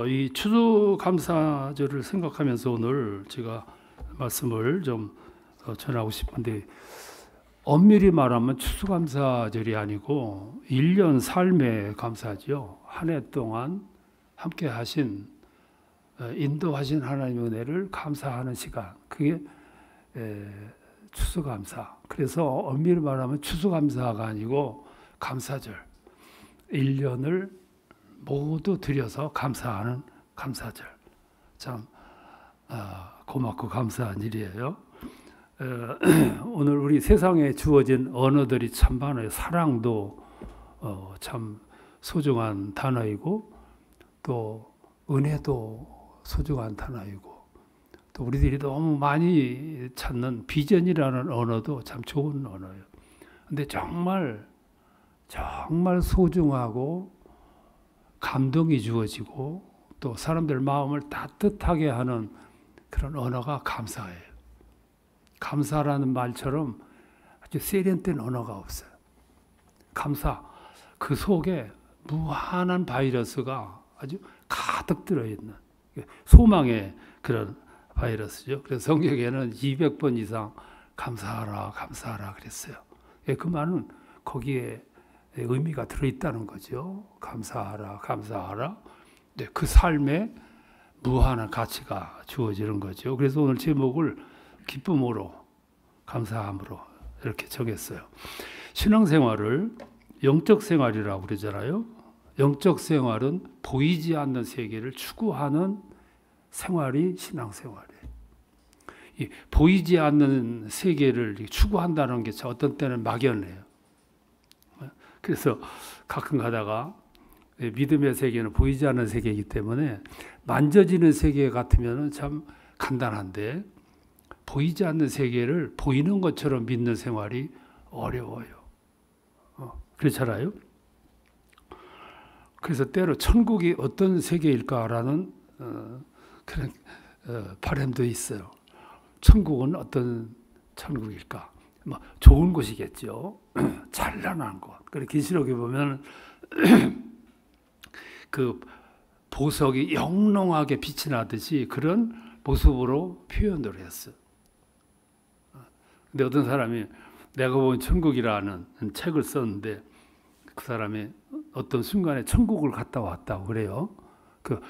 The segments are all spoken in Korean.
이 추수감사절을 생각하면서 오늘 제가 말씀을 좀 전하고 싶은데, 엄밀히 말하면 추수감사절이 아니고 1년 삶의 감사죠. 한 해 동안 함께 하신, 인도하신 하나님의 은혜를 감사하는 시간, 그게 추수감사. 그래서 엄밀히 말하면 추수감사가 아니고 감사절, 1년을 모두 들여서 감사하는 감사절. 참 고맙고 감사한 일이에요. 오늘 우리 세상에 주어진 언어들이 참 많아요. 사랑도 참 소중한 단어이고, 또 은혜도 소중한 단어이고, 또 우리들이 너무 많이 찾는 비전이라는 언어도 참 좋은 언어예요. 근데 정말 소중하고 감동이 주어지고 또 사람들 마음을 따뜻하게 하는 그런 언어가 감사예요. 감사라는 말처럼 아주 세련된 언어가 없어요. 감사, 그 속에 무한한 바이러스가 아주 가득 들어있는 소망의 그런 바이러스죠. 그래서 성경에는 200번 이상 감사하라 감사하라 그랬어요. 그 말은 거기에 의미가 들어있다는 거죠. 감사하라 감사하라. 네, 그 삶에 무한한 가치가 주어지는 거죠. 그래서 오늘 제목을 기쁨으로 감사함으로 이렇게 정했어요. 신앙생활을 영적 생활이라고 그러잖아요. 영적 생활은 보이지 않는 세계를 추구하는 생활이 신앙생활이에요. 이 보이지 않는 세계를 추구한다는 게 어떤 때는 막연해요. 그래서 가끔 가다가 믿음의 세계는 보이지 않는 세계이기 때문에 만져지는 세계 같으면 참 간단한데, 보이지 않는 세계를 보이는 것처럼 믿는 생활이 어려워요. 그렇잖아요. 그래서 때로 천국이 어떤 세계일까라는 그런 바람도 있어요. 천국은 어떤 천국일까? 뭐 좋은 곳이겠죠. 찬란한 곳. 그래 계시록에 보면 그 보석이 영롱하게 빛이 나듯이 그런 모습으로 표현을 했어요. 근데 어떤 사람이 내가 본 천국이라는 책을 썼는데, 그 사람이 어떤 순간에 천국을 갔다 왔다고 그래요. 그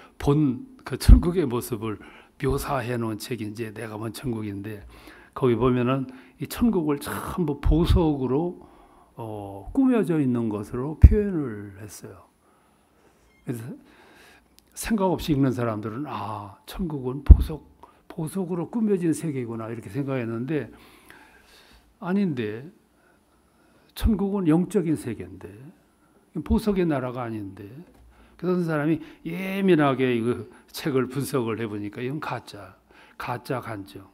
천국의 모습을 묘사해 놓은 책이 이제 내가 본 천국인데, 거기 보면은 이 천국을 전부 보석으로 꾸며져 있는 것으로 표현을 했어요. 그래서 생각 없이 읽는 사람들은 천국은 보석으로 꾸며진 세계구나 이렇게 생각했는데, 아닌데 천국은 영적인 세계인데 보석의 나라가 아닌데, 그런 사람이 예민하게 이 책을 분석을 해보니까 이건 가짜 간정.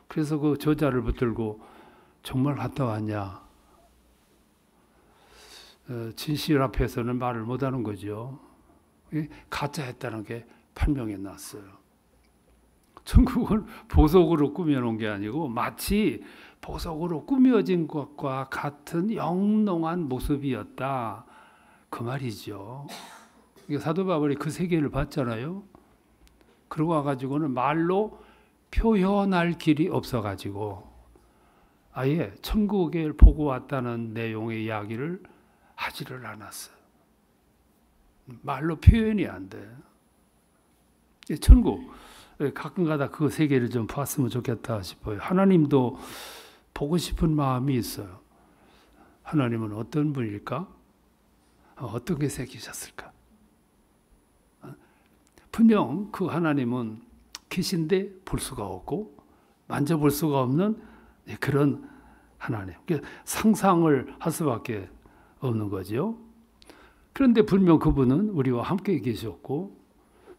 그래서 그 저자를 붙들고 정말 갔다 왔냐? 진실 앞에서는 말을 못하는 거죠. 가짜했다는 게 판명이 났어요. 천국은 보석으로 꾸며놓은 게 아니고 마치 보석으로 꾸며진 것과 같은 영롱한 모습이었다, 그 말이죠. 사도 바울이 그 세계를 봤잖아요. 그러고 와가지고는 말로 표현할 길이 없어가지고 아예 천국을 보고 왔다는 내용의 이야기를 하지를 않았어요. 말로 표현이 안 돼. 천국, 가끔가다 그 세계를 좀 봤으면 좋겠다 싶어요. 하나님도 보고 싶은 마음이 있어요. 하나님은 어떤 분일까? 어떤 게 새기셨을까? 분명 그 하나님은 계신데 볼 수가 없고 만져볼 수가 없는 그런 하나님. 상상을 할 수밖에 없는 거죠. 그런데 분명 그분은 우리와 함께 계셨고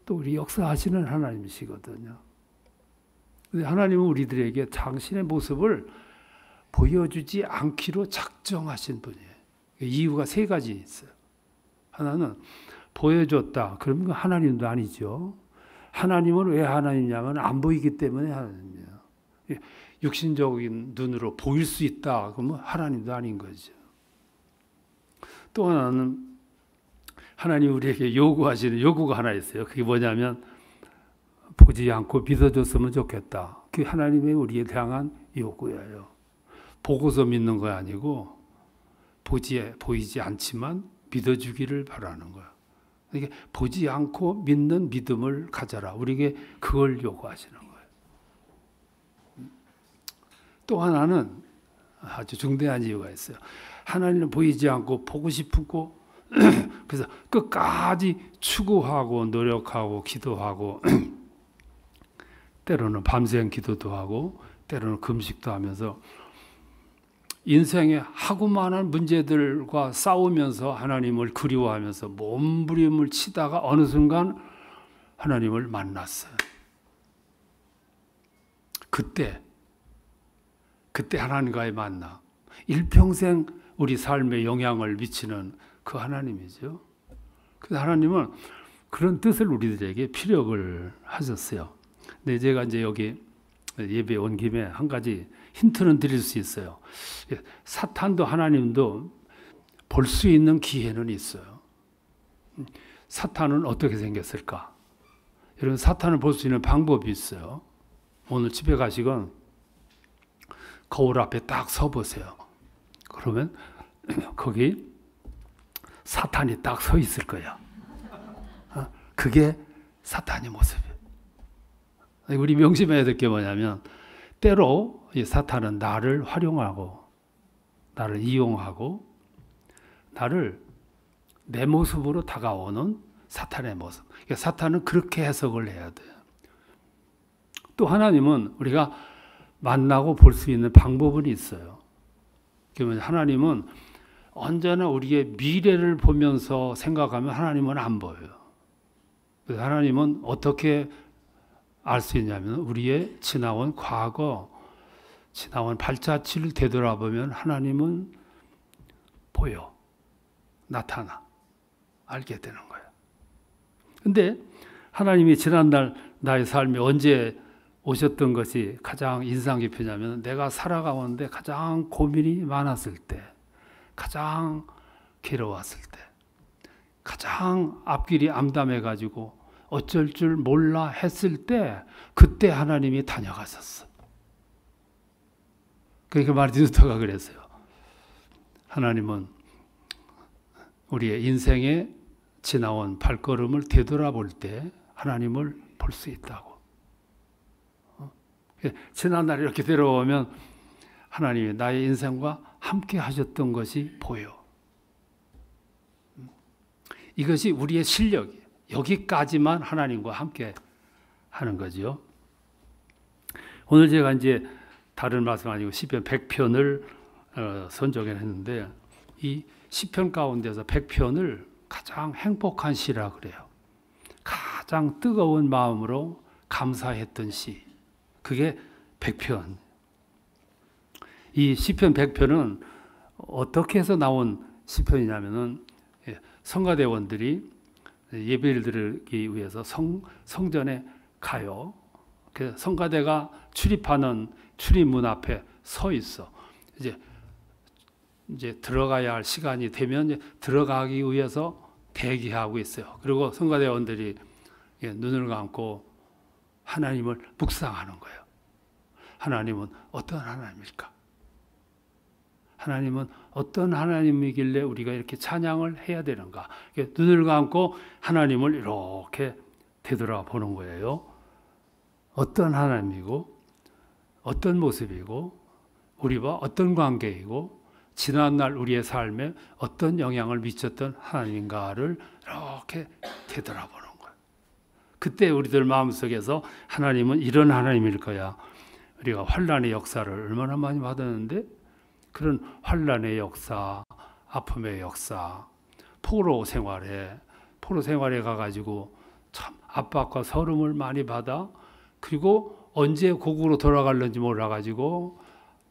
또 우리 역사하시는 하나님이시거든요. 근데 하나님은 우리들에게 당신의 모습을 보여주지 않기로 작정하신 분이에요. 이유가 세 가지 있어요. 하나는 보여줬다. 그러면 하나님도 아니죠. 하나님은 왜 하나님이냐면 안 보이기 때문에 하나님이에요. 육신적인 눈으로 보일 수 있다. 그러면 하나님도 아닌 거죠. 또 하나는 하나님 우리에게 요구하시는 요구가 하나 있어요. 그게 뭐냐면 보지 않고 믿어줬으면 좋겠다. 그게 하나님의 우리에 향한 요구예요. 보고서 믿는 거 아니고 보이지 않지만 믿어주기를 바라는 거야. 이게 보지 않고 믿는 믿음을 가져라. 우리에게 그걸 요구하시는 거예요. 또 하나는 아주 중대한 이유가 있어요. 하나님은 보이지 않고 보고 싶고 그래서 끝까지 추구하고 노력하고 기도하고 때로는 밤샘 기도도 하고 때로는 금식도 하면서 인생에 하고 많은 문제들과 싸우면서 하나님을 그리워하면서 몸부림을 치다가 어느 순간 하나님을 만났어요. 그때 하나님과의 만남, 일평생 우리 삶에 영향을 미치는 그 하나님이죠. 그래서 하나님은 그런 뜻을 우리들에게 피력을 하셨어요. 근데 제가 이제 여기 예배 온 김에 한 가지 힌트는 드릴 수 있어요. 사탄도 하나님도 볼 수 있는 기회는 있어요. 사탄은 어떻게 생겼을까? 여러분, 사탄을 볼 수 있는 방법이 있어요. 오늘 집에 가시건 거울 앞에 딱 서보세요. 그러면 거기 사탄이 딱 서 있을 거야. 그게 사탄의 모습이에요. 우리 명심해야 될 게 뭐냐면 때로 이 사탄은 나를 활용하고 나를 이용하고 나를 내 모습으로 다가오는 사탄의 모습. 그러니까 사탄은 그렇게 해석을 해야 돼요. 또 하나님은 우리가 만나고 볼 수 있는 방법은 있어요. 그러면 하나님은 언제나 우리의 미래를 보면서 생각하면 하나님은 안 보여요. 그래서 하나님은 어떻게 알 수 있냐면 우리의 지나온 과거, 지나온 발자취를 되돌아보면 하나님은 보여, 나타나, 알게 되는 거예요. 근데 하나님이 지난날 나의 삶에 언제 오셨던 것이 가장 인상 깊으냐면 내가 살아가는데 가장 고민이 많았을 때, 가장 괴로웠을 때, 가장 앞길이 암담해가지고 어쩔 줄 몰라 했을 때 그때 하나님이 다녀가셨어. 그러니까 마르틴 루터가 그랬어요. 하나님은 우리의 인생에 지나온 발걸음을 되돌아볼 때 하나님을 볼 수 있다고. 지난날 이렇게 들어오면 하나님이 나의 인생과 함께 하셨던 것이 보여. 이것이 우리의 실력이에요. 여기까지만 하나님과 함께 하는 거죠. 오늘 제가 이제 다른 말씀 아니고 시편 100편을 선정했는데 이 시편 가운데서 100편을 가장 행복한 시라 그래요. 가장 뜨거운 마음으로 감사했던 시. 그게 100편. 이 시편 100편은 어떻게 해서 나온 시편이냐면은 성가대원들이 예배를 드리기 위해서 성전에 가요. 그래서 성가대가 출입하는 출입문 앞에 서 있어. 이제 들어가야 할 시간이 되면 이제 들어가기 위해서 대기하고 있어요. 그리고 성가대원들이 눈을 감고 하나님을 묵상하는 거예요. 하나님은 어떤 하나님일까? 하나님은 어떤 하나님이길래 우리가 이렇게 찬양을 해야 되는가? 눈을 감고 하나님을 이렇게 되돌아보는 거예요. 어떤 하나님이고 어떤 모습이고 우리와 어떤 관계이고 지난날 우리의 삶에 어떤 영향을 미쳤던 하나님인가를 이렇게 되돌아보는 거예요. 그때 우리들 마음속에서 하나님은 이런 하나님일 거야. 우리가 환난의 역사를 얼마나 많이 받았는데 그런 환난의 역사, 아픔의 역사, 포로 생활에 가가지고 참 압박과 서름을 많이 받아 그리고 언제 고국으로 돌아갈는지 몰라가지고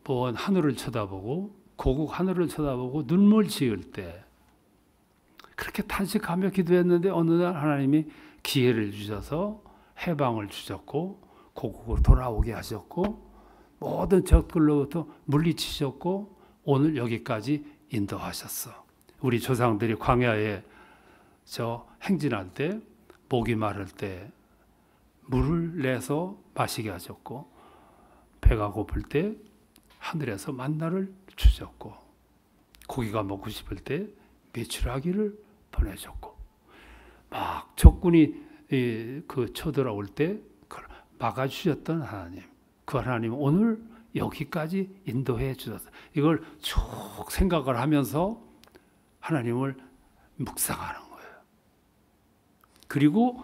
먼 하늘을 쳐다보고 고국 하늘을 쳐다보고 눈물 지을 때 그렇게 탄식하며 기도했는데 어느 날 하나님이 기회를 주셔서 해방을 주셨고 고국으로 돌아오게 하셨고 모든 적들로부터 물리치셨고 오늘 여기까지 인도하셨어. 우리 조상들이 광야에 저 행진할 때 목이 마를 때 물을 내서 마시게 하셨고, 배가 고플 때 하늘에서 만나를 주셨고, 고기가 먹고 싶을 때 메추라기를 보내줬고, 막 적군이 쳐들어올 때 그걸 막아주셨던 하나님, 그 하나님 오늘 여기까지 인도해 주셨어요. 이걸 쭉 생각을 하면서 하나님을 묵상하는 거예요. 그리고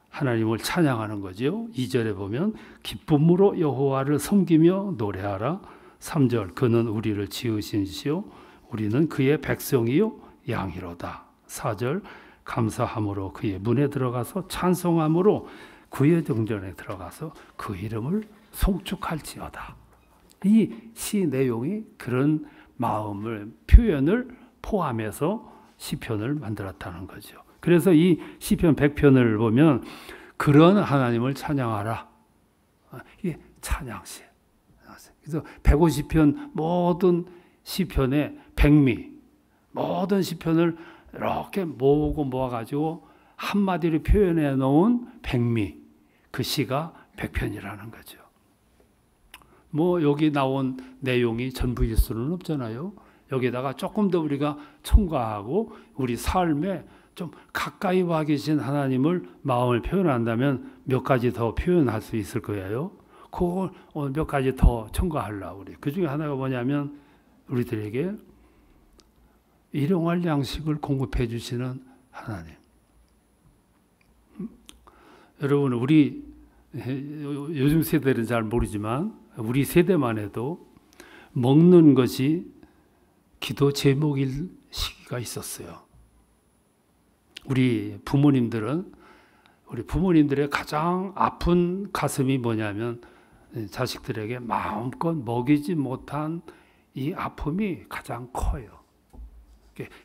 하나님을 찬양하는 거죠. 2절에 보면 기쁨으로 여호와를 섬기며 노래하라. 3절 그는 우리를 지으신 이시요 우리는 그의 백성이요 양이로다. 4절 감사함으로 그의 문에 들어가서 찬송함으로 그의 정전에 들어가서 그 이름을 송축할지어다. 이 시 내용이 그런 마음을 표현을 포함해서 시편을 만들었다는 거죠. 그래서 이 시편 100편을 보면 그런 하나님을 찬양하라. 이게 찬양시. 그래서 150편 모든 시편의 백미, 모든 시편을 이렇게 모아가지고 한마디로 표현해 놓은 백미, 그 시가 100편이라는 거죠. 뭐 여기 나온 내용이 전부일 수는 없잖아요. 여기다가 조금 더 우리가 첨가하고 우리 삶에 좀 가까이 와 계신 하나님을 마음을 표현한다면 몇 가지 더 표현할 수 있을 거예요. 그걸 몇 가지 더 첨가하려고 그래요. 그 중에 하나가 뭐냐면 우리들에게 일용할 양식을 공급해 주시는 하나님. 여러분 우리 요즘 세대는 잘 모르지만 우리 세대만 해도 먹는 것이 기도 제목일 시기가 있었어요. 우리 부모님들의 가장 아픈 가슴이 뭐냐면 자식들에게 마음껏 먹이지 못한 이 아픔이 가장 커요.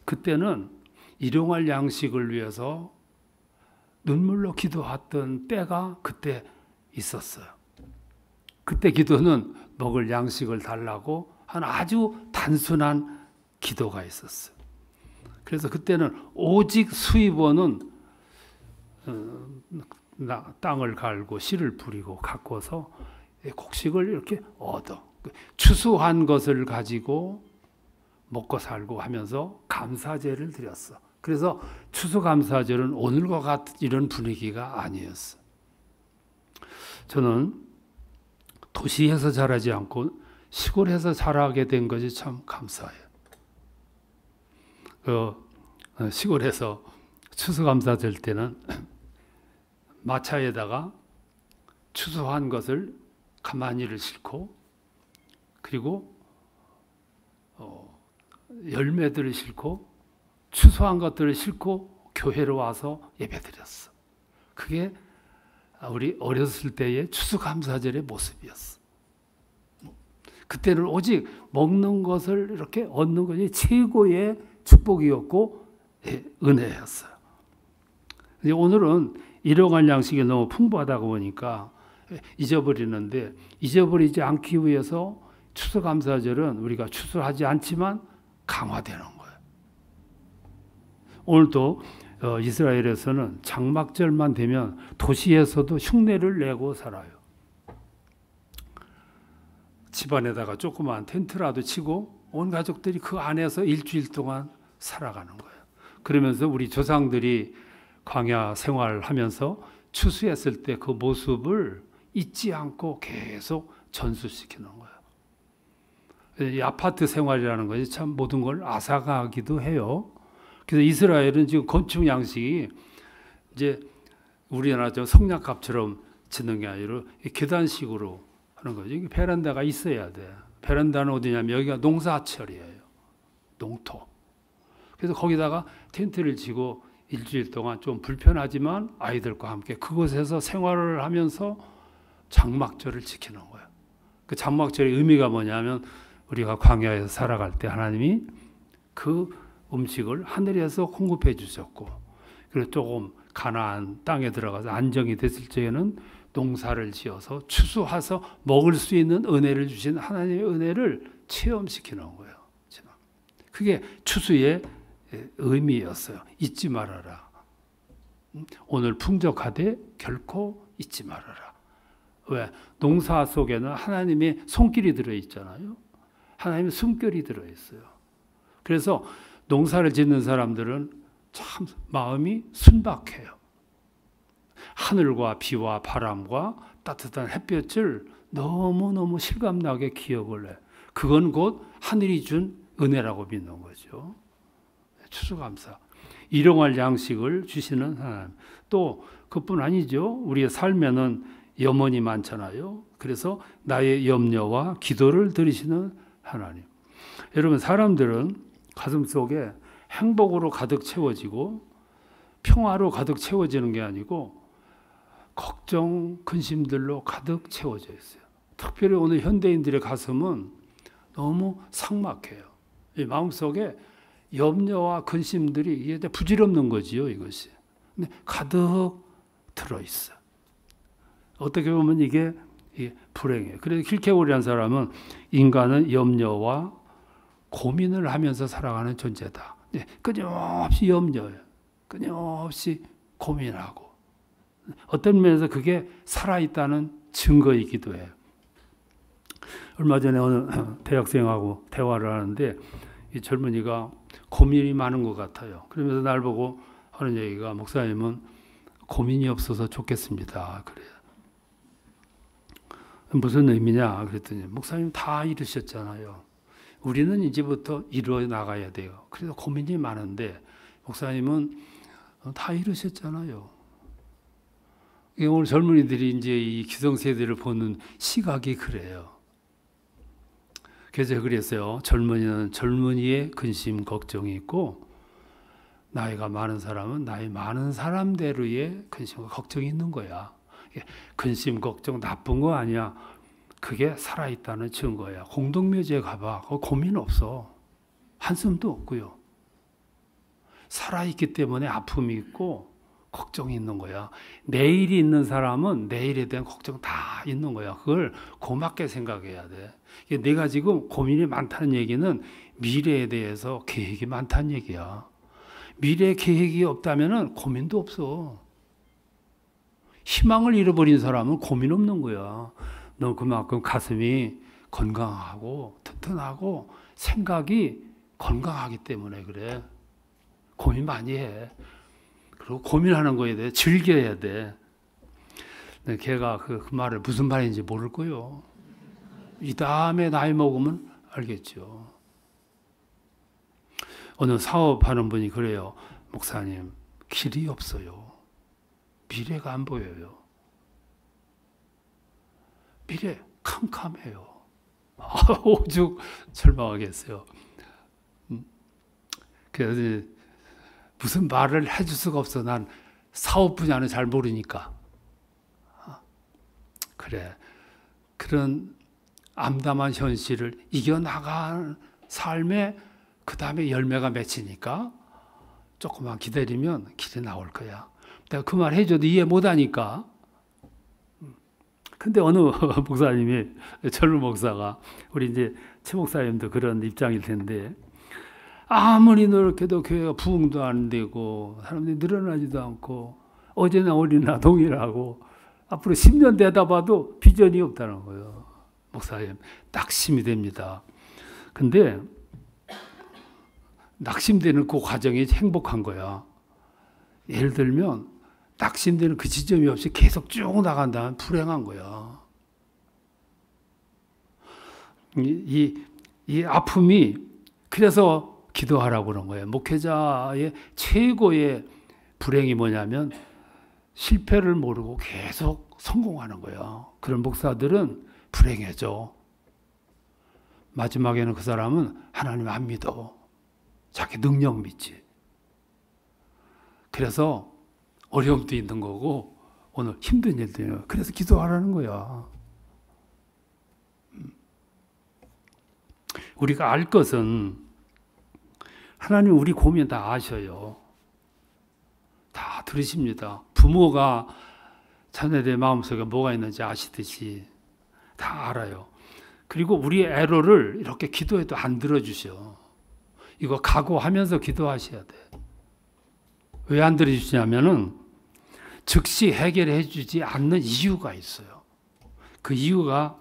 그때는 일용할 양식을 위해서 눈물로 기도했던 때가 그때 있었어요. 그때 기도는 먹을 양식을 달라고 한 아주 단순한 기도가 있었어요. 그래서 그때는 오직 수입원은 땅을 갈고 씨를 뿌리고 가꿔서 곡식을 이렇게 얻어 추수한 것을 가지고 먹고 살고 하면서 감사제를 드렸어. 그래서 추수감사절은 오늘과 같은 이런 분위기가 아니었어. 저는 도시에서 자라지 않고 시골에서 자라게 된 것이 참 감사해요. 시골에서 추수감사절 때는 마차에다가 추수한 것을 가마니를 싣고 그리고 열매들을 싣고 추수한 것들을 싣고 교회로 와서 예배드렸어. 그게 우리 어렸을 때의 추수감사절의 모습이었어. 그때는 오직 먹는 것을 이렇게 얻는 것이 최고의 축복이었고 은혜였어요. 오늘은 일용할 양식이 너무 풍부하다 보니까 잊어버리는데 잊어버리지 않기 위해서 추수감사절은 우리가 추수하지 않지만 강화되는 거예요. 오늘도 이스라엘에서는 장막절만 되면 도시에서도 흉내를 내고 살아요. 집안에다가 조그만 텐트라도 치고 온 가족들이 그 안에서 일주일 동안 살아가는 거예요. 그러면서 우리 조상들이 광야 생활하면서 추수했을 때 그 모습을 잊지 않고 계속 전수시키는 거예요. 이 아파트 생활이라는 것이 참 모든 걸 앗아가기도 해요. 그래서 이스라엘은 지금 건축 양식이 이제 우리나라 저 성냥갑처럼 짓는 게 아니라 계단식으로 하는 거죠. 베란다가 있어야 돼. 베란다는 어디냐면 여기가 농사철이에요. 농토. 그래서 거기다가 텐트를 치고 일주일 동안 좀 불편하지만 아이들과 함께 그곳에서 생활을 하면서 장막절을 지키는 거예요. 그 장막절의 의미가 뭐냐면 우리가 광야에서 살아갈 때 하나님이 그 음식을 하늘에서 공급해 주셨고 그리고 조금 가나안 땅에 들어가서 안정이 됐을 적에는 농사를 지어서 추수해서 먹을 수 있는 은혜를 주신 하나님의 은혜를 체험시키는 거예요. 그게 추수의 의미였어요. 잊지 말아라. 오늘 풍족하되 결코 잊지 말아라. 왜? 농사 속에는 하나님의 손길이 들어있잖아요. 하나님의 숨결이 들어있어요. 그래서 농사를 짓는 사람들은 참 마음이 순박해요. 하늘과 비와 바람과 따뜻한 햇볕을 너무너무 실감나게 기억을 해. 그건 곧 하늘이 준 은혜라고 믿는 거죠. 추수감사. 일용할 양식을 주시는 하나님. 또 그뿐 아니죠. 우리의 삶에는 염원이 많잖아요. 그래서 나의 염려와 기도를 들으시는 하나님. 여러분, 사람들은 가슴속에 행복으로 가득 채워지고 평화로 가득 채워지는 게 아니고 걱정, 근심들로 가득 채워져 있어요. 특별히 오늘 현대인들의 가슴은 너무 삭막해요. 이 마음속에 염려와 근심들이 이게 부질없는 거지요, 이것이. 근데 가득 들어있어. 어떻게 보면 이게 불행해요. 그래서 킬케고리한 사람은 인간은 염려와 고민을 하면서 살아가는 존재다. 끊임없이 염려해요. 끊임없이 고민하고. 어떤 면에서 그게 살아있다는 증거이기도 해요. 얼마 전에 어느 대학생하고 대화를 하는데 이 젊은이가 고민이 많은 것 같아요. 그러면서 날 보고 하는 얘기가 목사님은 고민이 없어서 좋겠습니다. 그래요. 무슨 의미냐 그랬더니 목사님 다 이루셨잖아요. 우리는 이제부터 이루어 나가야 돼요. 그래서 고민이 많은데 목사님은 다 이루셨잖아요. 오늘 젊은이들이 이제 이 기성세대를 보는 시각이 그래요. 그래서 그랬어요. 젊은이는 젊은이의 근심, 걱정이 있고 나이가 많은 사람은 나이 많은 사람대로의 근심과 걱정이 있는 거야. 근심, 걱정 나쁜 거 아니야. 그게 살아있다는 증거야. 공동묘지에 가봐. 고민 없어. 한숨도 없고요. 살아있기 때문에 아픔이 있고 걱정이 있는 거야. 내일이 있는 사람은 내일에 대한 걱정 다 있는 거야. 그걸 고맙게 생각해야 돼. 내가 지금 고민이 많다는 얘기는 미래에 대해서 계획이 많다는 얘기야. 미래 계획이 없다면 고민도 없어. 희망을 잃어버린 사람은 고민 없는 거야. 너 그만큼 가슴이 건강하고 튼튼하고 생각이 건강하기 때문에 그래. 고민 많이 해. 그리고 고민하는 거에 대해 즐겨야 돼. 걔가 그 말을 무슨 말인지 모를 거요. 이 다음에 나이 먹으면 알겠죠. 어느 사업하는 분이 그래요. 목사님, 길이 없어요. 미래가 안 보여요. 미래 캄캄해요. 오죽 절망하겠어요. 그래서 무슨 말을 해줄 수가 없어. 난 사업 분야는 잘 모르니까. 그래. 그런 암담한 현실을 이겨나간 삶에 그 다음에 열매가 맺히니까 조금만 기다리면 길이 나올 거야. 내가 그 말 해줘도 이해 못하니까. 근데 어느 목사님이, 젊은 목사가, 우리 이제 최 목사님도 그런 입장일 텐데, 아무리 노력해도 교회가 부흥도 안 되고, 사람들이 늘어나지도 않고, 어제나 오늘이나 동일하고, 앞으로 10년 되다 봐도 비전이 없다는 거예요. 목사님, 낙심이 됩니다. 근데, 낙심되는 그 과정이 행복한 거야. 예를 들면, 낙심되는 그 지점이 없이 계속 쭉 나간다면 불행한 거야. 이 아픔이 그래서 기도하라고 그런 거예요. 목회자의 최고의 불행이 뭐냐면 실패를 모르고 계속 성공하는 거야. 그런 목사들은 불행해져. 마지막에는 그 사람은 하나님 안 믿어. 자기 능력 믿지. 그래서 어려움도 있는 거고 오늘 힘든 일도 있는 거야. 그래서 기도하라는 거야. 우리가 알 것은 하나님 우리 고민 다 아셔요. 다 들으십니다. 부모가 자녀들의 마음속에 뭐가 있는지 아시듯이 다 알아요. 그리고 우리의 애로를 이렇게 기도해도 안 들어주셔. 이거 각오하면서 기도하셔야 돼. 왜 안 들어주시냐면은 즉시 해결해 주지 않는 이유가 있어요. 그 이유가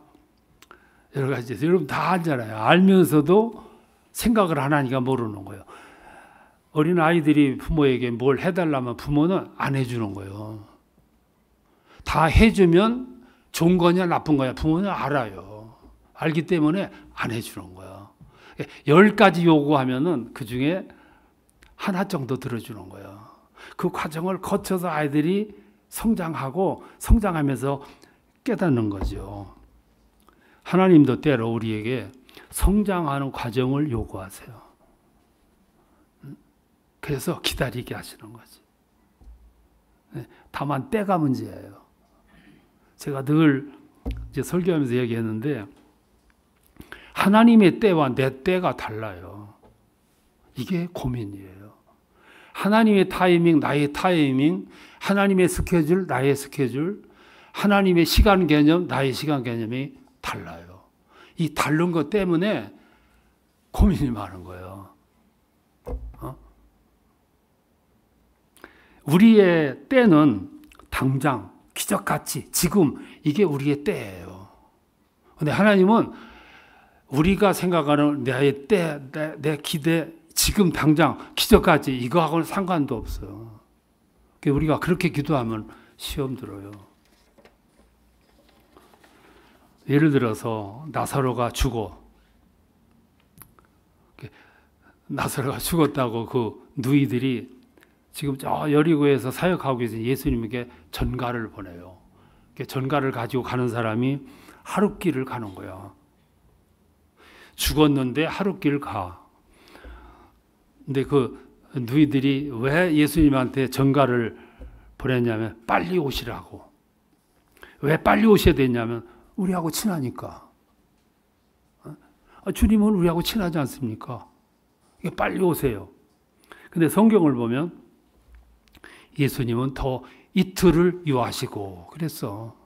여러 가지, 여러분 다 알잖아요. 알면서도 생각을 안 하니까 모르는 거예요. 어린 아이들이 부모에게 뭘 해달라면 부모는 안 해주는 거예요. 다 해주면 좋은 거냐 나쁜 거냐 부모는 알아요. 알기 때문에 안 해주는 거예요. 10가지 요구하면은 그 중에 하나 정도 들어주는 거예요. 그 과정을 거쳐서 아이들이 성장하고 성장하면서 깨닫는 거죠. 하나님도 때로 우리에게 성장하는 과정을 요구하세요. 그래서 기다리게 하시는 거지. 다만 때가 문제예요. 제가 늘 이제 설교하면서 얘기했는데 하나님의 때와 내 때가 달라요. 이게 고민이에요. 하나님의 타이밍, 나의 타이밍, 하나님의 스케줄, 나의 스케줄, 하나님의 시간 개념, 나의 시간 개념이 달라요. 이 다른 것 때문에 고민이 많은 거예요. 우리의 때는 당장, 기적같이, 지금 이게 우리의 때예요. 근데 하나님은 우리가 생각하는 나의 때, 내 기대, 지금 당장, 기적같이 이거하고는 상관도 없어요. 우리가 그렇게 기도하면 시험 들어요. 예를 들어서 나사로가 죽었다고 그 누이들이 지금 저 여리고에서 사역하고 계신 예수님에게 전가를 보내요. 전가를 가지고 가는 사람이 하룻길을 가는 거야. 죽었는데 하룻길 가. 근데 그 누이들이 왜 예수님한테 전가를 보냈냐면 빨리 오시라고. 왜 빨리 오셔야 되냐면 우리하고 친하니까. 주님은 우리하고 친하지 않습니까? 빨리 오세요. 근데 성경을 보면 예수님은 더 이틀을 유하시고 그랬어.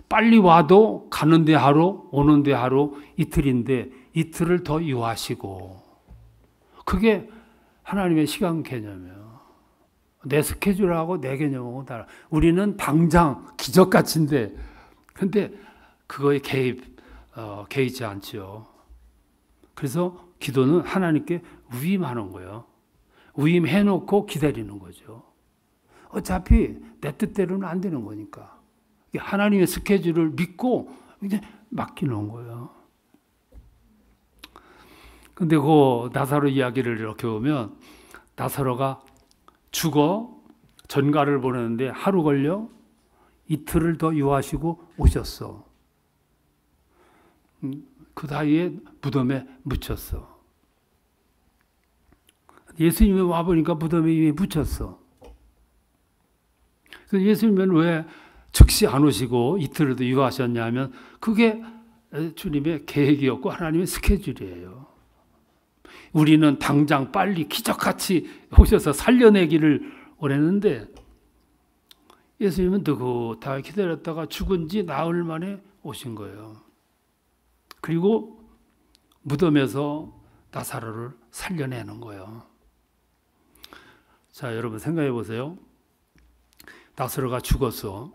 빨리 와도 가는데 하루, 오는데 하루, 이틀인데 이틀을 더 유하시고. 그게 하나님의 시간 개념이에요. 내 스케줄하고 내 개념하고 달라. 우리는 당장 기적같은데, 근데 그거에 개의치 않죠. 그래서 기도는 하나님께 위임하는 거예요. 위임해놓고 기다리는 거죠. 어차피 내 뜻대로는 안 되는 거니까. 하나님의 스케줄을 믿고 이제 맡기는 거예요. 근데 그 나사로 이야기를 이렇게 보면 나사로가 죽어 전가를 보내는데 하루 걸려 이틀을 더 유하시고 오셨어. 그 사이에 무덤에 묻혔어. 예수님이 와보니까 무덤에 이미 묻혔어. 그래서 예수님은 왜 즉시 안 오시고 이틀을 더 유하셨냐면 그게 주님의 계획이었고 하나님의 스케줄이에요. 우리는 당장 빨리 기적같이 오셔서 살려내기를 원했는데 예수님은 느긋하게 기다렸다가 죽은 지 나흘 만에 오신 거예요. 그리고 무덤에서 나사로를 살려내는 거예요. 자, 여러분 생각해 보세요. 나사로가 죽었어.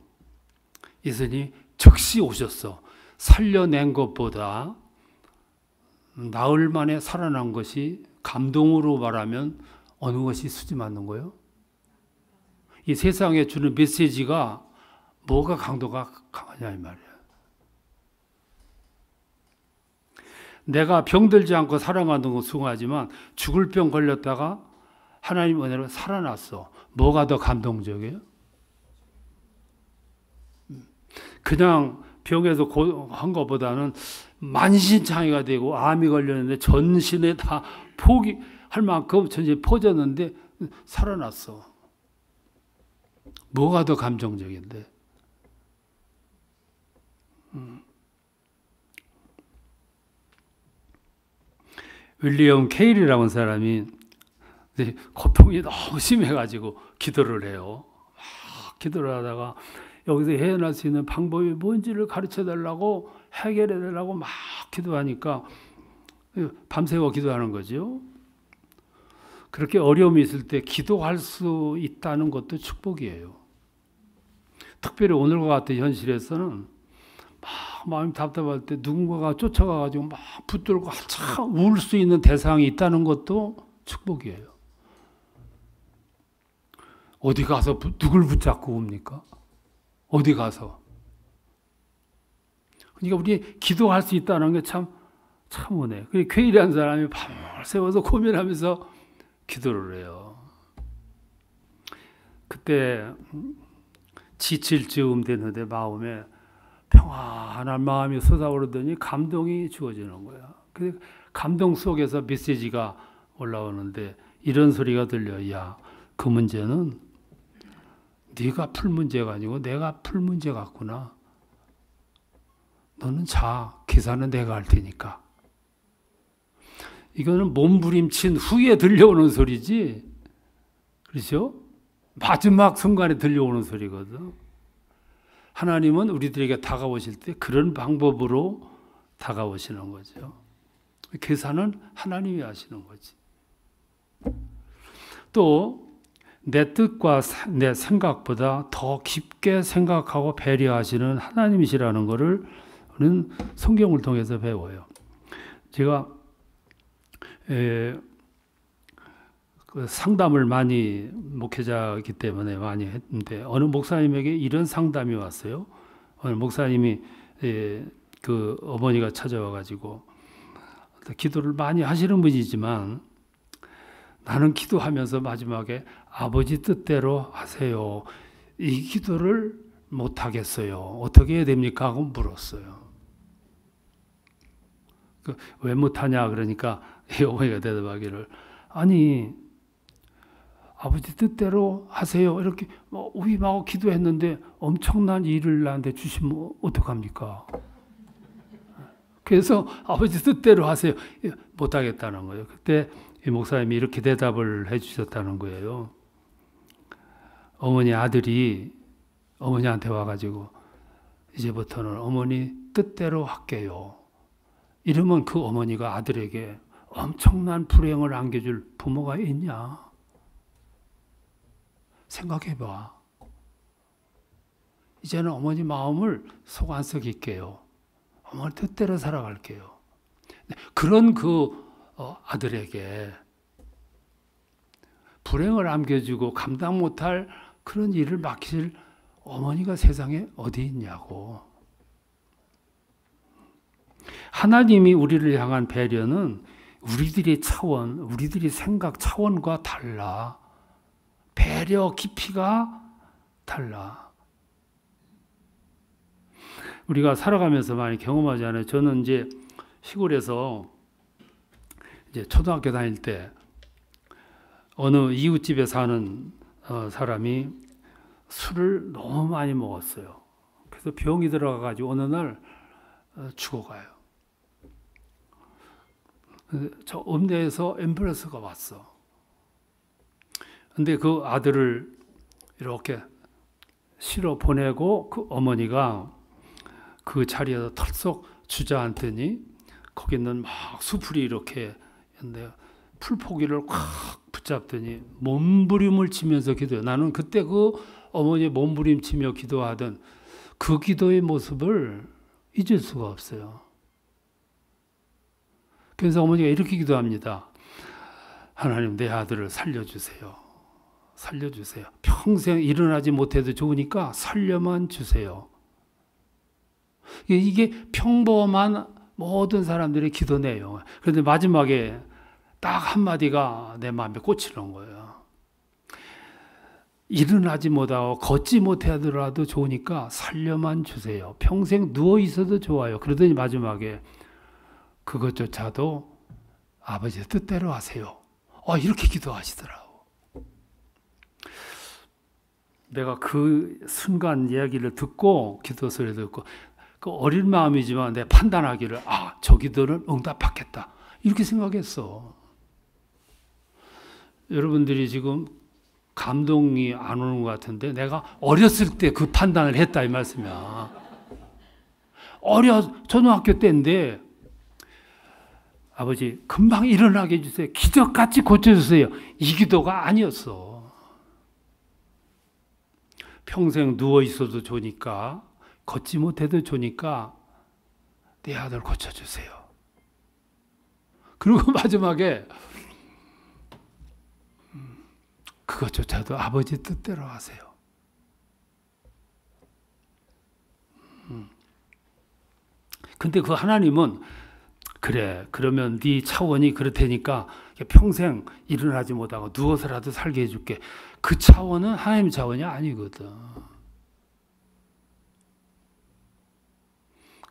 예수님이 즉시 오셨어. 살려낸 것보다 나흘 만에 살아난 것이 감동으로 말하면 어느 것이 수지 맞는 거예요? 이 세상에 주는 메시지가 뭐가 강도가 강하냐 이 말이에요. 내가 병들지 않고 살아가는 건 수고하지만 죽을 병 걸렸다가 하나님 은혜로 살아났어. 뭐가 더 감동적이에요? 그냥 병에서 한 것보다는 만신창이가 되고 암이 걸렸는데 전신에 다 포기할 만큼 전신에 퍼졌는데 살아났어. 뭐가 더 감정적인데? 윌리엄 케일이라는 사람이 고통이 너무 심해가지고 기도를 해요. 막 기도를 하다가 여기서 해결할 수 있는 방법이 뭔지를 가르쳐달라고 해결해달라고 막 기도하니까 밤새워 기도하는 거죠. 그렇게 어려움이 있을 때 기도할 수 있다는 것도 축복이에요. 특별히 오늘과 같은 현실에서는 막 마음이 답답할 때 누군가가 쫓아가가지고 막 붙들고 한참 울 수 있는 대상이 있다는 것도 축복이에요. 어디 가서 누굴 붙잡고 옵니까? 어디 가서? 그러니까 우리 기도할 수 있다는 게 참 은혜. 그리고 괴일한 사람이 밤을 새워서 고민하면서 기도를 해요. 그때 지칠 즈음 됐는데 마음에 평안한 마음이 솟아오르더니 감동이 주어지는 거야. 그 감동 속에서 메시지가 올라오는데 이런 소리가 들려. 야, 그 문제는 네가 풀 문제가 아니고 내가 풀 문제 같구나. 너는 자, 계산은 내가 할 테니까. 이거는 몸부림친 후에 들려오는 소리지. 그렇죠? 마지막 순간에 들려오는 소리거든. 하나님은 우리들에게 다가오실 때 그런 방법으로 다가오시는 거죠. 계산은 하나님이 하시는 거지. 또 내 뜻과 내 생각보다 더 깊게 생각하고 배려하시는 하나님이시라는 것을 우리는 성경을 통해서 배워요. 제가 그 상담을 많이 목회자이기 때문에 많이 했는데 어느 목사님에게 이런 상담이 왔어요. 어느 목사님이 그 어머니가 찾아와가지고 기도를 많이 하시는 분이지만 나는 기도하면서 마지막에 아버지 뜻대로 하세요. 이 기도를 못 하겠어요. 어떻게 해야 됩니까? 하고 물었어요. 왜 못하냐 그러니까 이 어머니가 대답하기를 아니 아버지 뜻대로 하세요. 이렇게 우임하고 기도했는데 엄청난 일을 나한테 주시면 어떡합니까? 그래서 아버지 뜻대로 하세요. 못하겠다는 거예요. 그때 이 목사님이 이렇게 대답을 해주셨다는 거예요. 어머니 아들이 어머니한테 와가지고 이제부터는 어머니 뜻대로 할게요. 이러면 그 어머니가 아들에게 엄청난 불행을 안겨줄 부모가 있냐? 생각해봐. 이제는 어머니 마음을 속 안 썩일게요. 어머니 뜻대로 살아갈게요. 그런 그 아들에게 불행을 안겨주고 감당 못할 그런 일을 맡기실 어머니가 세상에 어디 있냐고. 하나님이 우리를 향한 배려는 우리들의 차원, 우리들의 생각 차원과 달라. 배려 깊이가 달라. 우리가 살아가면서 많이 경험하잖아요. 저는 이제 시골에서 이제 초등학교 다닐 때 어느 이웃집에 사는 사람이 술을 너무 많이 먹었어요. 그래서 병이 들어가가지고 어느 날 죽어가요. 저 읍내에서 앰뷸런스가 왔어. 근데 그 아들을 이렇게 실어 보내고 그 어머니가 그 자리에서 털썩 주저앉더니 거기 있는 막 수풀이 이렇게 있는데 풀포기를 확 붙잡더니 몸부림을 치면서 기도해요. 나는 그때 그 어머니 몸부림치며 기도하던 그 기도의 모습을 잊을 수가 없어요. 그래서 어머니가 이렇게 기도합니다. 하나님 내 아들을 살려주세요. 살려주세요. 평생 일어나지 못해도 좋으니까 살려만 주세요. 이게 평범한 모든 사람들의 기도 내용. 그런데 마지막에 딱 한마디가 내 마음에 꽂히는 거예요. 일어나지 못하고 걷지 못하더라도 좋으니까 살려만 주세요. 평생 누워 있어도 좋아요. 그러더니 마지막에 그것조차도 아버지의 뜻대로 하세요. 이렇게 기도하시더라고. 내가 그 순간 이야기를 듣고 기도 소리를 듣고 그 어린 마음이지만 내 판단하기를 저 기도는 응답받겠다. 이렇게 생각했어. 여러분들이 지금 감동이 안 오는 것 같은데 내가 어렸을 때 그 판단을 했다 이 말씀이야. 초등학교 때인데 아버지 금방 일어나게 해주세요. 기적같이 고쳐주세요. 이 기도가 아니었어. 평생 누워 있어도 좋으니까, 걷지 못해도 좋으니까 내 아들 고쳐주세요. 그리고 마지막에 그것조차도 아버지 뜻대로 하세요. 근데 그 하나님은 그래, 그러면 네 차원이 그렇다니까 평생 일어나지 못하고 누워서라도 살게 해줄게. 그 차원은 하나님 차원이 아니거든.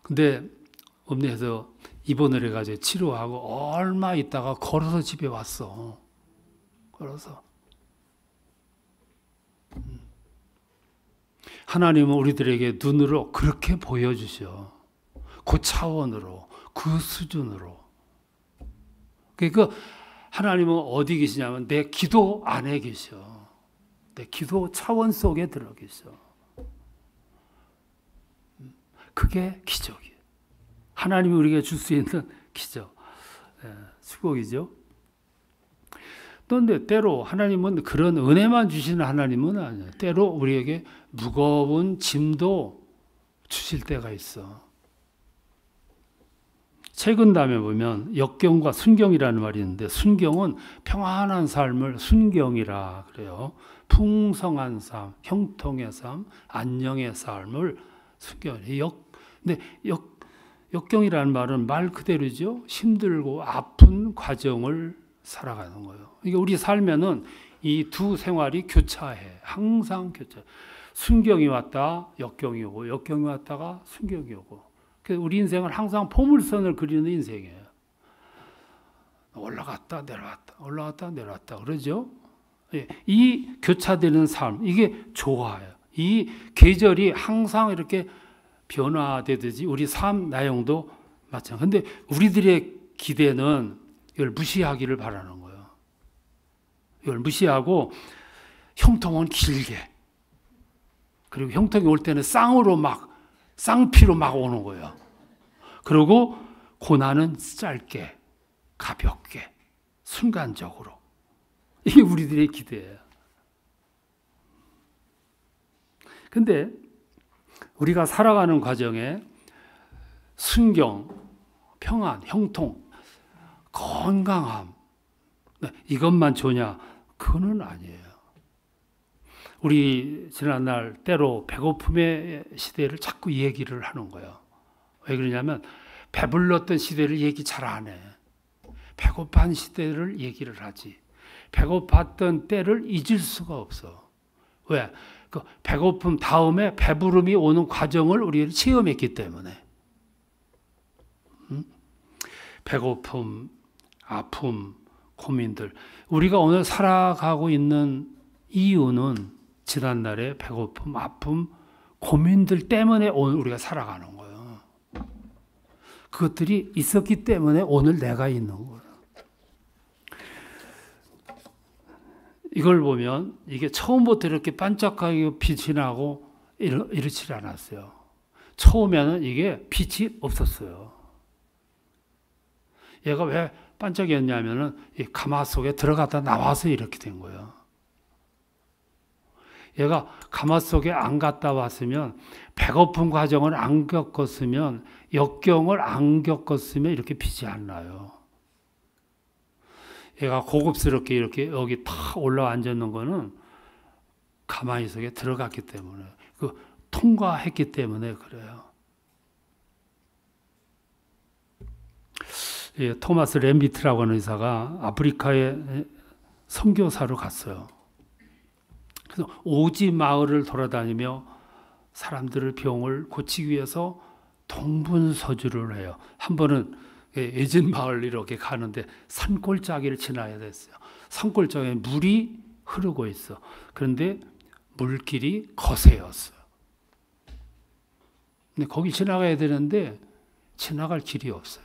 근데 읍내에서 입원을 해가지고 치료하고 얼마 있다가 걸어서 집에 왔어. 걸어서. 하나님은 우리들에게 눈으로 그렇게 보여주셔. 그 차원으로, 그 수준으로. 그러니까 하나님은 어디 계시냐면 내 기도 안에 계셔. 내 기도 차원 속에 들어 계셔. 그게 기적이에요. 하나님이 우리에게 줄 수 있는 기적. 축복이죠. 그런데 때로 하나님은 그런 은혜만 주시는 하나님은 아니에요. 때로 우리에게 무거운 짐도 주실 때가 있어. 최근 다음에 보면 역경과 순경이라는 말이 있는데, 순경은 평안한 삶을 순경이라 그래요. 풍성한 삶, 형통의 삶, 안녕의 삶을 순경이에요. 근데 역경이라는 말은 말 그대로죠. 힘들고 아픈 과정을 살아가는 거예요. 그러니까 우리 삶에는 이 두 생활이 교차해. 항상 교차해. 순경이 왔다 역경이 오고, 역경이 왔다가 순경이 오고. 그래서 우리 인생은 항상 포물선을 그리는 인생이에요. 올라갔다 내려왔다, 올라갔다 내려왔다 그러죠. 이 교차되는 삶, 이게 좋아요. 이 계절이 항상 이렇게 변화되듯이 우리 삶 나형도 마찬가지. 근데 우리들의 기대는 이걸 무시하기를 바라는 거예요. 이걸 무시하고 형통은 길게, 그리고 형통이 올 때는 쌍피로 막 오는 거예요. 그리고 고난은 짧게, 가볍게, 순간적으로. 이게 우리들의 기대예요. 근데 우리가 살아가는 과정에 순경, 평안, 형통, 건강함, 이것만 좋냐? 그거는 아니에요. 우리 지난날 때로 배고픔의 시대를 자꾸 얘기를 하는 거예요. 왜 그러냐면 배불렀던 시대를 얘기 잘 안 해. 배고픈 시대를 얘기를 하지. 배고팠던 때를 잊을 수가 없어. 왜? 그 배고픔 다음에 배부름이 오는 과정을 우리가 체험했기 때문에. 배고픔, 아픔, 고민들. 우리가 오늘 살아가고 있는 이유는 지난날의 배고픔, 아픔, 고민들 때문에 오늘 우리가 살아가는 거예요. 그것들이 있었기 때문에 오늘 내가 있는 거예요. 이걸 보면 이게 처음부터 이렇게 반짝하게 빛이 나고 이렇지 않았어요. 처음에는 이게 빛이 없었어요. 얘가 왜 반짝였냐면은 이 가마 속에 들어갔다 나와서 이렇게 된 거예요. 얘가 가마 속에 안 갔다 왔으면, 배고픈 과정을 안 겪었으면, 역경을 안 겪었으면 이렇게 빛이 안 나요. 얘가 고급스럽게 이렇게 여기 탁 올라와 앉았는 거는 가마니 속에 들어갔기 때문에, 그 통과했기 때문에 그래요. 예, 토마스 램비트라고 하는 의사가 아프리카에 선교사로 갔어요. 그래서 오지 마을을 돌아다니며 사람들의 병을 고치기 위해서 동분서주를 해요. 한 번은 예진 마을 이렇게 가는데 산골짜기를 지나야 됐어요. 산골짜기에 물이 흐르고 있어. 그런데 물길이 거세였어요. 근데 거기 지나가야 되는데 지나갈 길이 없어요.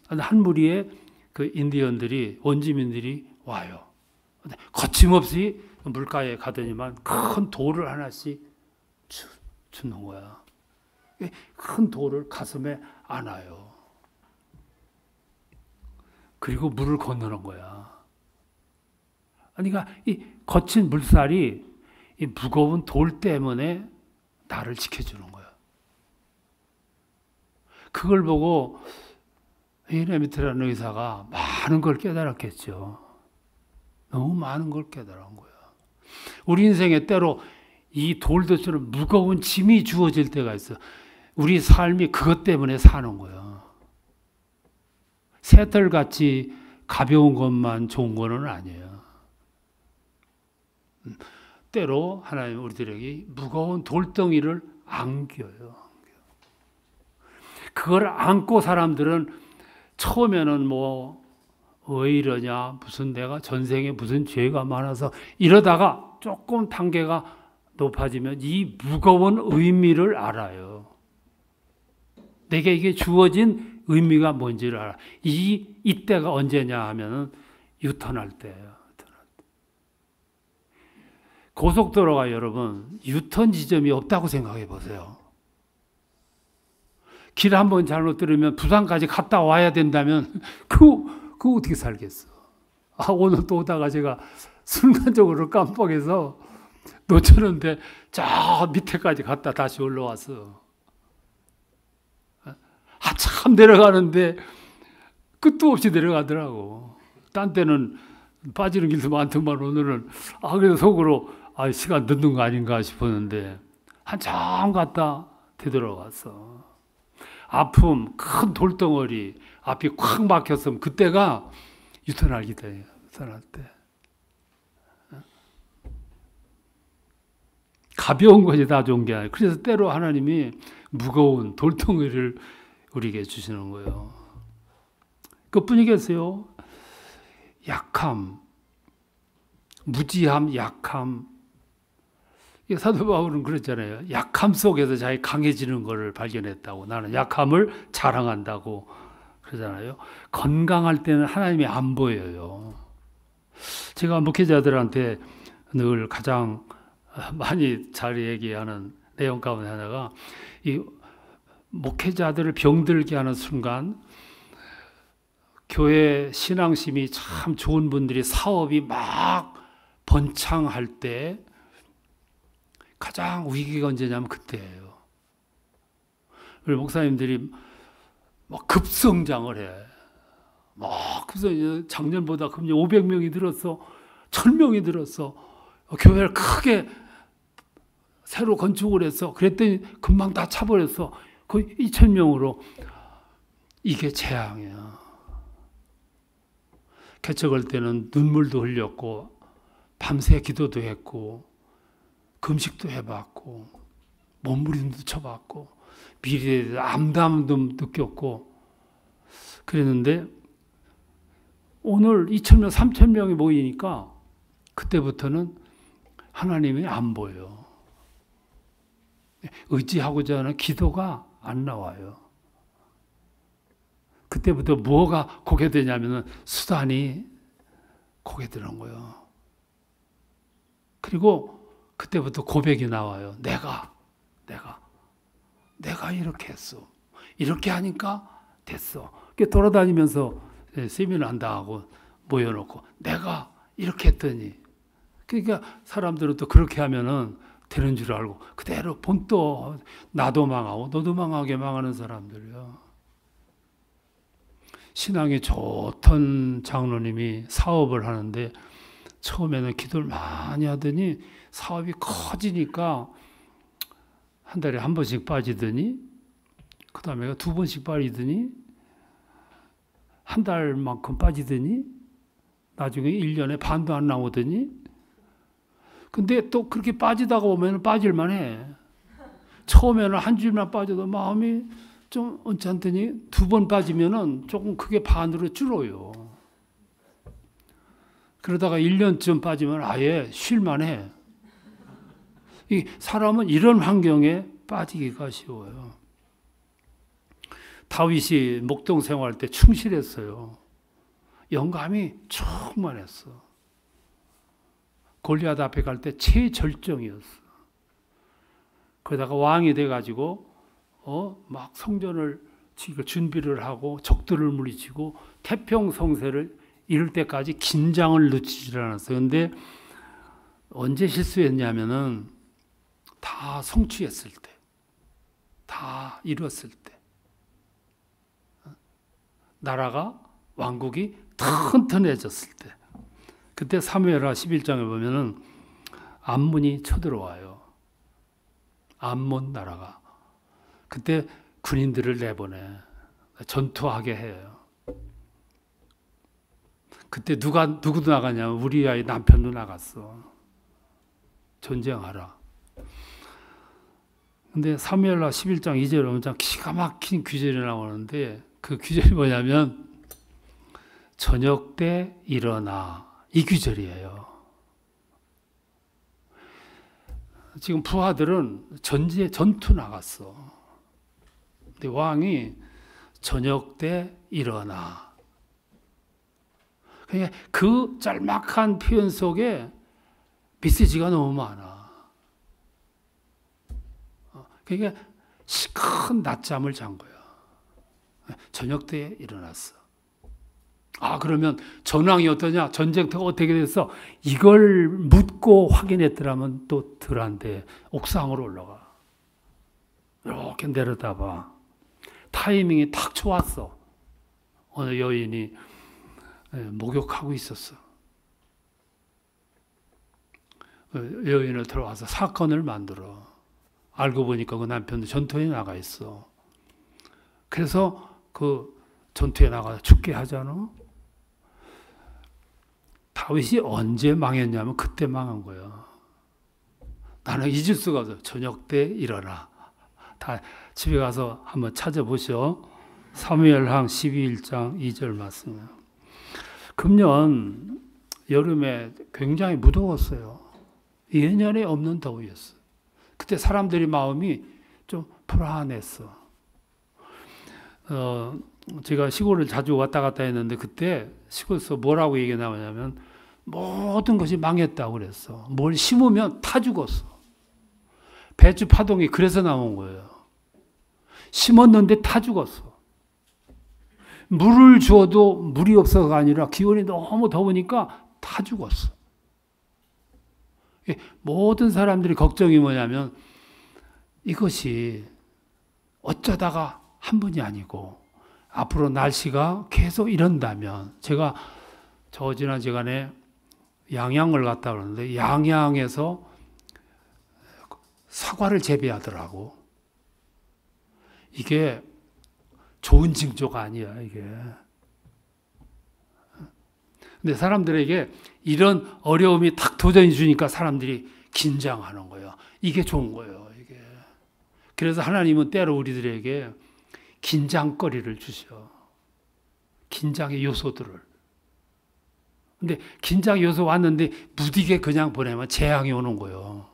한 무리의 그 인디언들이, 원주민들이 와요. 거침없이 물가에 가더니만 큰 돌을 하나씩 주는 거야. 큰 돌을 가슴에 안아요. 그리고 물을 건너는 거야. 그러니까 이 거친 물살이 이 무거운 돌 때문에 나를 지켜주는 거야. 그걸 보고 헤이레미트라는 의사가 많은 걸 깨달았겠죠. 너무 많은 걸 깨달은 거야. 우리 인생에 때로 이 돌도처럼 무거운 짐이 주어질 때가 있어. 우리 삶이 그것 때문에 사는 거야. 새털같이 가벼운 것만 좋은 거는 아니에요. 때로 하나님 우리들에게 무거운 돌덩이를 안겨요. 그걸 안고 사람들은 처음에는 뭐 왜 이러냐, 무슨 내가 전생에 무슨 죄가 많아서 이러다가 조금 단계가 높아지면 이 무거운 의미를 알아요. 내게 이게 주어진 의미가 뭔지를 알아. 이때가 언제냐 하면은 유턴할 때예요. 고속도로가 여러분 유턴 지점이 없다고 생각해 보세요. 길 한번 잘못 들으면 부산까지 갔다 와야 된다면 그거 어떻게 살겠어. 오늘 또 오다가 제가 순간적으로 깜빡해서 놓쳤는데 저 밑에까지 갔다 다시 올라왔어. 한참 내려가는데 끝도 없이 내려가더라고. 딴 때는 빠지는 길도 많더만 오늘은 그래서 속으로 시간 늦는 거 아닌가 싶었는데 한참 갔다 되돌아왔어. 아픔, 큰 돌덩어리 앞이 콱 막혔으면 그때가 유턴할 기다려요. 유턴할 때. 가벼운 것이 다 좋은 게 아니에요. 그래서 때로 하나님이 무거운 돌덩이를 우리에게 주시는 거예요. 그뿐이겠어요. 약함, 무지함, 약함. 사도 바울은 그랬잖아요. 약함 속에서 자기 강해지는 것을 발견했다고. 나는 약함을 자랑한다고 그러잖아요. 건강할 때는 하나님이 안 보여요. 제가 목회자들한테 늘 가장 많이 잘 얘기하는 내용 가운데 하나가 이 목회자들을 병들게 하는 순간 교회 신앙심이 참 좋은 분들이 사업이 막 번창할 때 가장 위기가 언제냐면 그때예요. 우리 목사님들이 막 급성장을 해. 막 그래서 작년보다 금년 500명이 늘었어. 1000명이 늘었어. 교회를 크게 새로 건축을 했어. 그랬더니 금방 다 차버렸어. 거의 2000명으로. 이게 재앙이야. 개척할 때는 눈물도 흘렸고 밤새 기도도 했고 금식도 해봤고 몸부림도 쳐봤고 미래에 대해서 암담도 느꼈고 그랬는데 오늘 2000명, 3000명이 모이니까 그때부터는 하나님이 안 보여. 의지하고자 하는 기도가 안 나와요. 그때부터 뭐가 고개 되냐면은 수단이 고개 드는 거예요. 그리고 그때부터 고백이 나와요. 내가 이렇게 했어. 이렇게 하니까 됐어. 돌아다니면서 세미나 한다고 모여놓고 내가 이렇게 했더니 그러니까 사람들은 또 그렇게 하면은 되는 줄 알고 그대로 본또 나도 망하고 너도 망하게 망하는 사람들이야. 신앙이 좋던 장로님이 사업을 하는데 처음에는 기도를 많이 하더니 사업이 커지니까 한 달에 한 번씩 빠지더니 그 다음에 두 번씩 빠지더니 한 달만큼 빠지더니 나중에 1년에 반도 안 나오더니 근데 또 그렇게 빠지다가 보면 빠질만 해. 처음에는 한 주일만 빠져도 마음이 좀 언짢더니 두 번 빠지면은 조금 크게 반으로 줄어요. 그러다가 1년쯤 빠지면 아예 쉴만 해. 이 사람은 이런 환경에 빠지기가 쉬워요. 다윗이 목동 생활할 때 충실했어요. 영감이 충만했어. 골리앗 앞에 갈 때 최절정이었어. 그러다가 왕이 돼가지고 막 성전을 준비를 하고 적들을 물리치고 태평성세를 이룰 때까지 긴장을 늦추지 않았어요. 그런데 언제 실수했냐면은 다 성취했을 때, 다 이뤘을 때, 나라가 왕국이 튼튼해졌을 때, 그때 사무엘하 11장에 보면은 암몬이 쳐들어와요. 암몬 나라가. 그때 군인들을 내보내 전투하게 해요. 그때 누구도 나가냐면 우리 아이 남편도 나갔어. 전쟁하라. 근데 사무엘하 11장 2절에 보면 기가 막힌 규절이 나오는데 그 규절이 뭐냐면 저녁 때 일어나, 이 규절이에요. 지금 부하들은 전투 나갔어. 근데 왕이 저녁 때 일어나. 그러니까 그 짤막한 표현 속에 메시지가 너무 많아. 그러니까 큰 낮잠을 잔 거야. 저녁 때 일어났어. 그러면 전황이 어떠냐? 전쟁터가 어떻게 됐어? 이걸 묻고 확인했더라면 또 덜한데 옥상으로 올라가. 이렇게 내려다봐. 타이밍이 딱 좋았어. 어느 여인이 목욕하고 있었어. 여인을 들어와서 사건을 만들어. 알고 보니까 그 남편도 전투에 나가 있어. 그래서 그 전투에 나가서 죽게 하잖아. 다윗이 언제 망했냐면 그때 망한 거야. 나는 잊을 수가 없어. 저녁 때 일어나. 다 집에 가서 한번 찾아보시오. 사무엘상 12장 2절 말씀. 금년 여름에 굉장히 무더웠어요. 예년에 없는 더위였어. 그때 사람들이 마음이 좀 불안했어. 제가 시골을 자주 왔다 갔다 했는데 그때 시골에서 뭐라고 얘기가 나오냐면 모든 것이 망했다고 그랬어. 뭘 심으면 타 죽었어. 배추 파동이 그래서 나온 거예요. 심었는데 타 죽었어. 물을 주어도 물이 없어서가 아니라 기온이 너무 더우니까 타 죽었어. 모든 사람들이 걱정이 뭐냐면 이것이 어쩌다가 한 번이 아니고 앞으로 날씨가 계속 이런다면, 제가 지난주간에 양양을 갔다 오는데 양양에서 사과를 재배하더라고. 이게 좋은 징조가 아니야, 이게. 근데 사람들에게 이런 어려움이 탁 도전해 주니까 사람들이 긴장하는 거예요. 이게 좋은 거예요, 이게. 그래서 하나님은 때로 우리들에게 긴장거리를 주셔. 긴장의 요소들을. 근데 긴장 요소 왔는데 무디게 그냥 보내면 재앙이 오는 거예요.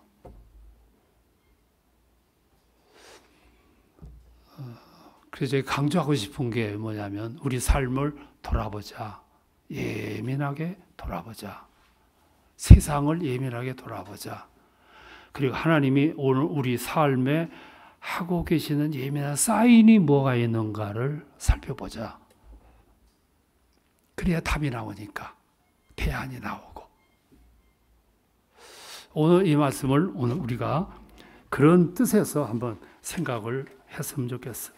그래서 제가 강조하고 싶은 게 뭐냐면 우리 삶을 돌아보자. 예민하게 돌아보자. 세상을 예민하게 돌아보자. 그리고 하나님이 오늘 우리 삶에 하고 계시는 예민한 사인이 뭐가 있는가를 살펴보자. 그래야 답이 나오니까 대안이 나오고. 오늘 이 말씀을 오늘 우리가 그런 뜻에서 한번 생각을 했으면 좋겠어.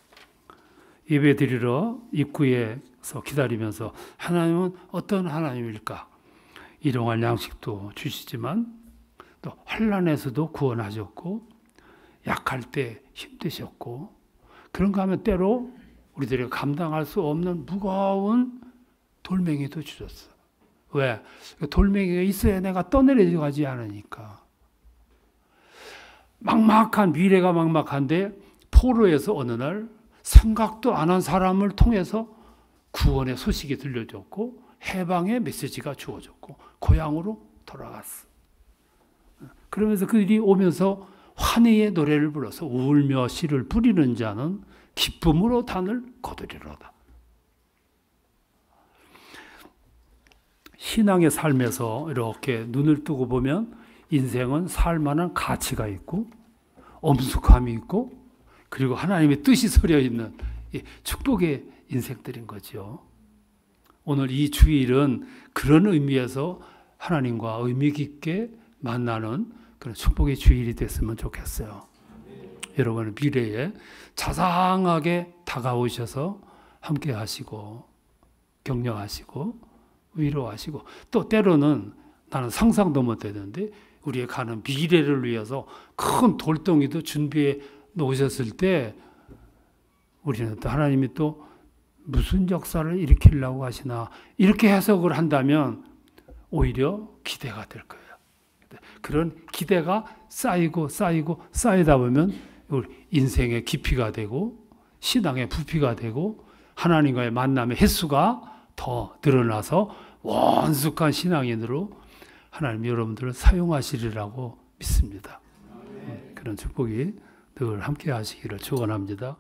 예배 드리러 입구에서 기다리면서 하나님은 어떤 하나님일까? 일용할 양식도 주시지만 또 환난에서도 구원하셨고 약할 때 힘드셨고, 그런가 하면 때로 우리들이 감당할 수 없는 무거운 돌멩이도 주셨어. 왜? 돌멩이가 있어야 내가 떠내려 가지 않으니까. 막막한, 미래가 막막한데 포로에서 어느 날 생각도 안 한 사람을 통해서 구원의 소식이 들려줬고 해방의 메시지가 주어졌고 고향으로 돌아갔어. 그러면서 그들이 오면서 환희의 노래를 불러서 울며 씨를 뿌리는 자는 기쁨으로 단을 거두리로다. 신앙의 삶에서 이렇게 눈을 뜨고 보면 인생은 살만한 가치가 있고 엄숙함이 있고 그리고 하나님의 뜻이 서려 있는 축복의 인생들인 거죠. 오늘 이 주일은 그런 의미에서 하나님과 의미 깊게 만나는 그런 축복의 주일이 됐으면 좋겠어요. 여러분은 미래에 자상하게 다가오셔서 함께 하시고 격려하시고 위로하시고, 또 때로는 나는 상상도 못 했는데 우리의 가는 미래를 위해서 큰 돌덩이도 준비해 놓으셨을 때 우리는 또 하나님이 또 무슨 역사를 일으키려고 하시나 이렇게 해석을 한다면 오히려 기대가 될 거예요. 그런 기대가 쌓이고 쌓이다 보면 우리 인생의 깊이가 되고 신앙의 부피가 되고 하나님과의 만남의 횟수가 더 늘어나서 원숙한 신앙인으로 하나님 여러분들을 사용하시리라고 믿습니다. 그런 축복이 늘 함께 하시기를 축원합니다.